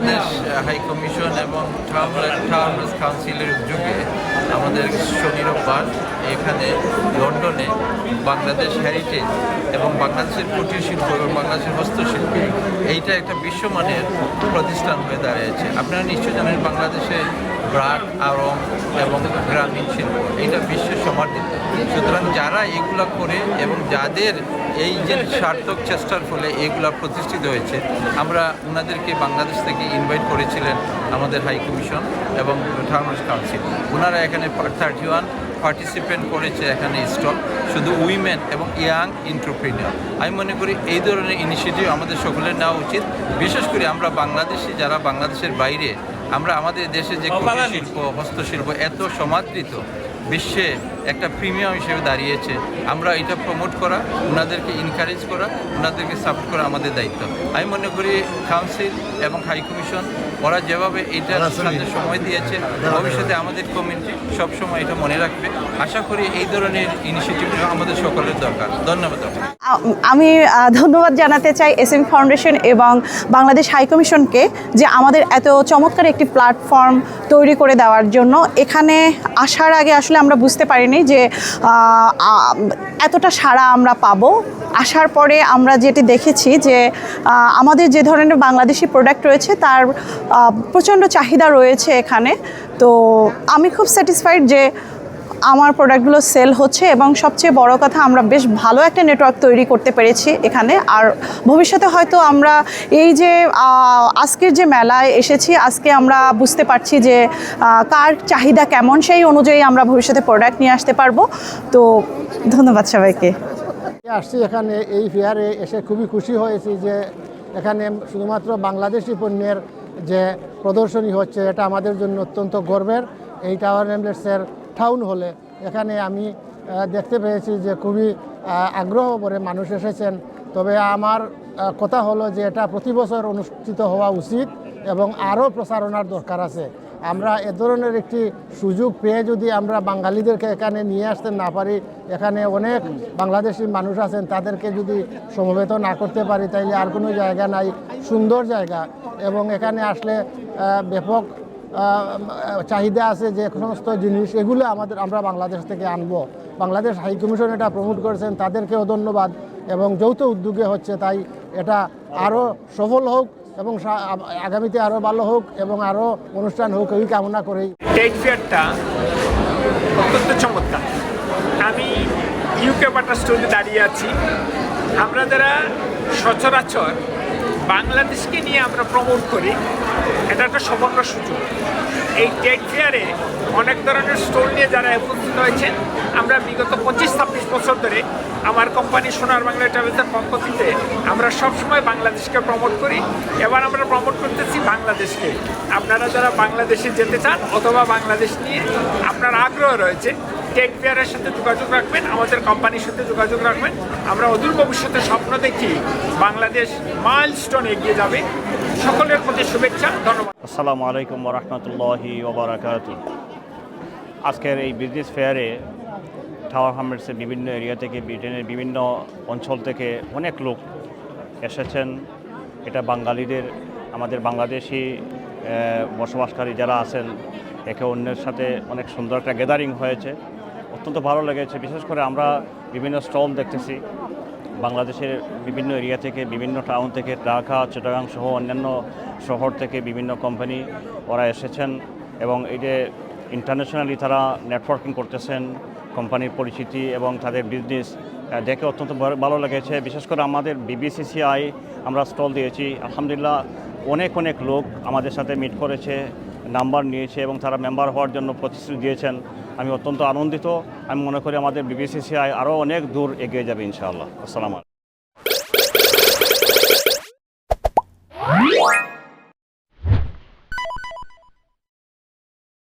Bangladesh high commission এবং towns কাউন্সিলের উদ্যোগে আমাদের শনি রোববার এখানে লন্ডনে বাংলাদেশ হেরিটেজ এবং বাংলাদেশের কুটির শিল্প এবং বাংলাদেশের হস্তশিল্প এইটা একটা বিশ্বমানের প্রতিষ্ঠান হয়ে দাঁড়িয়েছে। আপনারা নিশ্চয়ই জানেন বাংলাদেশে ব্রাক, আড়ং এবং গ্রামীণ শিল্প এইটা বিশ্বের সমাদৃত। সুতরাং যারা এগুলা করে এবং যাদের এই যে সার্থক চেষ্টার ফলে এগুলা প্রতিষ্ঠিত হয়েছে, আমরা ওনাদেরকে বাংলাদেশ থেকে ইনভাইট করেছিলেন আমাদের হাই কমিশন এবং টাউনস কাউন্সিল। ওনারা এখানে 31 পার্টিসিপেন্ট করেছে এখানে স্টল, শুধু উইমেন এবং ইয়াং এন্টারপ্রেনিয়র। আমি মনে করি এই ধরনের ইনিশিয়েটিভ আমাদের সকলের নেওয়া উচিত। বিশেষ করে আমরা বাংলাদেশি যারা বাংলাদেশের বাইরে, আমরা আমাদের দেশে যে কুটির শিল্প, হস্তশিল্প এত সমাদৃত, বিশ্বে একটা প্রিমিয়াম হিসেবে দাঁড়িয়েছে, আমরা এটা প্রমোট করা, ওনাদেরকে এনকারেজ করা, ওনাদেরকে সাপোর্ট করা আমাদের দায়িত্ব। আমি মনে করি কাউন্সিল এবং হাই কমিশন ওরা যেভাবে এইটার সাথে সময় দিয়েছে, ভবিষ্যতে আমাদের কমিউনিটি সবসময় এটা মনে রাখবে। আশা করি এই ধরনের ইনিশিয়েটিভগুলো আমাদের সকলের দরকার। ধন্যবাদ। আমি ধন্যবাদ জানাতে চাই এসএম ফাউন্ডেশন এবং বাংলাদেশ হাই কমিশনকে যে আমাদের এত চমৎকার একটি প্ল্যাটফর্ম তৈরি করে দেওয়ার জন্য। এখানে আসার আগে আসলে আমরা বুঝতে পারিনি যে এতটা সাড়া আমরা পাবো। আসার পরে আমরা যেটি দেখেছি যে আমাদের যে ধরনের বাংলাদেশি প্রোডাক্ট রয়েছে তার প্রচণ্ড চাহিদা রয়েছে এখানে। তো আমি খুব স্যাটিসফাইড যে আমার প্রোডাক্টগুলো সেল হচ্ছে এবং সবচেয়ে বড় কথা আমরা বেশ ভালো একটা নেটওয়ার্ক তৈরি করতে পেরেছি এখানে। আর ভবিষ্যতে হয়তো আমরা এই যে আজকের যে মেলায় এসেছি, আজকে আমরা বুঝতে পারছি যে কার চাহিদা কেমন, সেই অনুযায়ী আমরা ভবিষ্যতে প্রোডাক্ট নিয়ে আসতে পারবো। তো ধন্যবাদ সবাইকে। আসছি এখানে এই ফেয়ারে এসে খুবই খুশি হয়েছি যে এখানে শুধুমাত্র বাংলাদেশি পণ্যের যে প্রদর্শনী হচ্ছে, এটা আমাদের জন্য অত্যন্ত গর্বের। এই টাওয়ার হ্যামলেটসের টাউন হলে এখানে আমি দেখতে পেয়েছি যে খুবই আগ্রহ করে মানুষ এসেছেন। তবে আমার কথা হলো যে এটা প্রতি বছর অনুষ্ঠিত হওয়া উচিত এবং আরও প্রচারণার দরকার আছে। আমরা এ ধরনের একটি সুযোগ পেয়ে যদি আমরা বাঙালিদেরকে এখানে নিয়ে আসতে না পারি, এখানে অনেক বাংলাদেশি মানুষ আছেন, তাদেরকে যদি সমবেত না করতে পারি তাইলে আর কোনো জায়গা নাই। সুন্দর জায়গা এবং এখানে আসলে ব্যাপক চাহিদা আছে যে সমস্ত জিনিস, এগুলো আমরা বাংলাদেশ থেকে আনবো। বাংলাদেশ হাই কমিশন এটা প্রমোট করেছেন, তাদেরকেও ধন্যবাদ। এবং যৌথ উদ্যোগে হচ্ছে, তাই এটা আরও সফল হোক এবং আগামীতে আরও ভালো হোক এবং আরও অনুষ্ঠান হোক, এই কামনা করেই। ট্রেড ফেয়ারটা অত্যন্ত চমৎকার। আমি ইউকে বাটার স্টোরে দাঁড়িয়ে আছি। আমরা যারা সচরাচর বাংলাদেশকে নিয়ে আমরা প্রমোট করি, এটা একটা সুবর্ণ সুযোগ। এই ট্রেড ফেয়ারে অনেক ধরনের স্টোর নিয়ে যারা উপস্থিত হয়েছেন, আমরা বিগত 25-26 বছর ধরে আমার কোম্পানি সোনার বাংলা ট্রাভেলসের পক্ষ থেকে আমরা সবসময় বাংলাদেশকে প্রমোট করি। এবার আমরা প্রমোট করতেছি বাংলাদেশকে। আপনারা যারা বাংলাদেশে যেতে চান অথবা বাংলাদেশ নিয়ে আপনার আগ্রহ রয়েছে, ট্রেড ফেয়ারের সাথে যোগাযোগ রাখবেন, আমাদের কোম্পানির সাথে যোগাযোগ রাখবেন। আমরা অদূর ভবিষ্যতে স্বপ্ন দেখি বাংলাদেশ মাইলস্টোন এগিয়ে যাবে। সকলের প্রতি শুভেচ্ছা, ধন্যবাদ। আসসালামু আলাইকুম ওয়া রাহমাতুল্লাহি ওয়া বারাকাতুহু। আজকের এই বিজনেস ফেয়ারে টাওয়ার হ্যামলেটসের বিভিন্ন এরিয়া থেকে, ব্রিটেনের বিভিন্ন অঞ্চল থেকে অনেক লোক এসেছেন। এটা বাঙালিদের, আমাদের বাংলাদেশি বসবাসকারী যারা আছেন, একে অন্যের সাথে অনেক সুন্দর একটা গ্যাদারিং হয়েছে। অত্যন্ত ভালো লেগেছে। বিশেষ করে আমরা বিভিন্ন স্টল দেখতেছি বাংলাদেশের বিভিন্ন এরিয়া থেকে, বিভিন্ন টাউন থেকে, ঢাকা, চিটাগাং সহ অন্যান্য শহর থেকে বিভিন্ন কোম্পানি ওরা এসেছেন এবং এই যে ইন্টারন্যাশনালি তারা নেটওয়ার্কিং করতেছেন, কোম্পানির পরিচিতি এবং তাদের বিজনেস দেখে অত্যন্ত ভালো লেগেছে। বিশেষ করে আমাদের BBCCI আমরা স্টল দিয়েছি, আলহামদুলিল্লাহ অনেক অনেক লোক আমাদের সাথে মিট করেছে, নাম্বার নিয়েছে এবং তারা মেম্বার হওয়ার জন্য প্রতিশ্রুতি দিয়েছেন। আমি অত্যন্ত আনন্দিত। আমি মনে করি আমাদের BBCCI আরও অনেক দূর এগিয়ে যাবে ইনশাআল্লাহ। আসসালামু আলাইকুম।